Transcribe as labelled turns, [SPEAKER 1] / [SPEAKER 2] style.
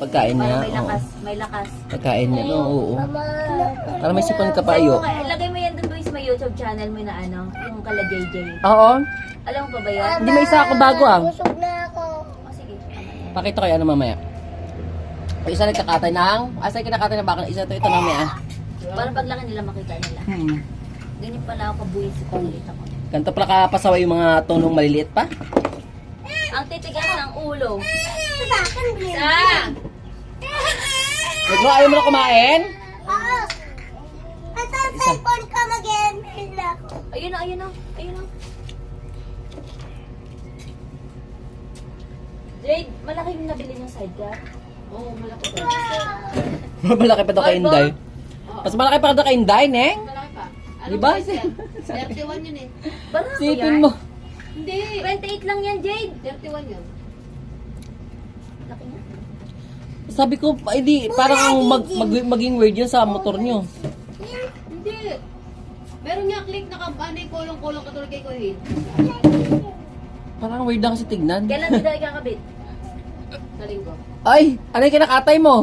[SPEAKER 1] Pagkain niya.
[SPEAKER 2] Para may lakas, may lakas.
[SPEAKER 1] Pagkain niya, no, oo. Para may sipon ka pa,
[SPEAKER 2] Sabi
[SPEAKER 1] ayo.
[SPEAKER 2] mo nga, ilagay mo yan dun boys, may YouTube channel mo na ano, yung kala JJ.
[SPEAKER 1] Oo.
[SPEAKER 2] Alam mo pa ba yan?
[SPEAKER 1] Hindi may isa ako bago ah.
[SPEAKER 3] Busog na ako.
[SPEAKER 2] Oh, sige.
[SPEAKER 1] Pakita ko yan mamaya. Yung isa nagkakatay ng, asa yung kinakatay ng bakal, isa ito mamaya.
[SPEAKER 2] Para paglaki nila makita nila. Ganyan pala ako kabuhay si Paulita ko.
[SPEAKER 1] Ganito pala kapasaway yung mga tunong maliliit pa.
[SPEAKER 2] Ang titigas ng ulo.
[SPEAKER 3] Sa akin, Blin.
[SPEAKER 1] Negro, ayaw mo na kumain?
[SPEAKER 3] Oo. At ang cellphone ka mag-email ako.
[SPEAKER 2] Ayun na, ayun na, ayun na. Jade, malaki yung nabili niyong sidecar? Oo, malaki pa.
[SPEAKER 1] Malaki pa daw kay Inday. Mas malaki pa daw kay Inday, Neng.
[SPEAKER 4] Malaki pa.
[SPEAKER 1] Di ba?
[SPEAKER 4] 31 yun eh.
[SPEAKER 2] Barako
[SPEAKER 1] Sipin
[SPEAKER 2] yan?
[SPEAKER 1] mo.
[SPEAKER 4] Hindi.
[SPEAKER 2] 28 lang yan, Jade.
[SPEAKER 4] 31 yun.
[SPEAKER 2] Laki niya.
[SPEAKER 1] Sabi ko, hindi, parang ang maging weird yun sa motor nyo.
[SPEAKER 4] Hindi. Meron nga click na kampanay kulong-kulong katulad kay Kuhin.
[SPEAKER 1] Parang weird lang kasi tignan.
[SPEAKER 2] Kailan din daw ikakabit?
[SPEAKER 4] Sa linggo.
[SPEAKER 1] Ay, ano yung kinakatay mo?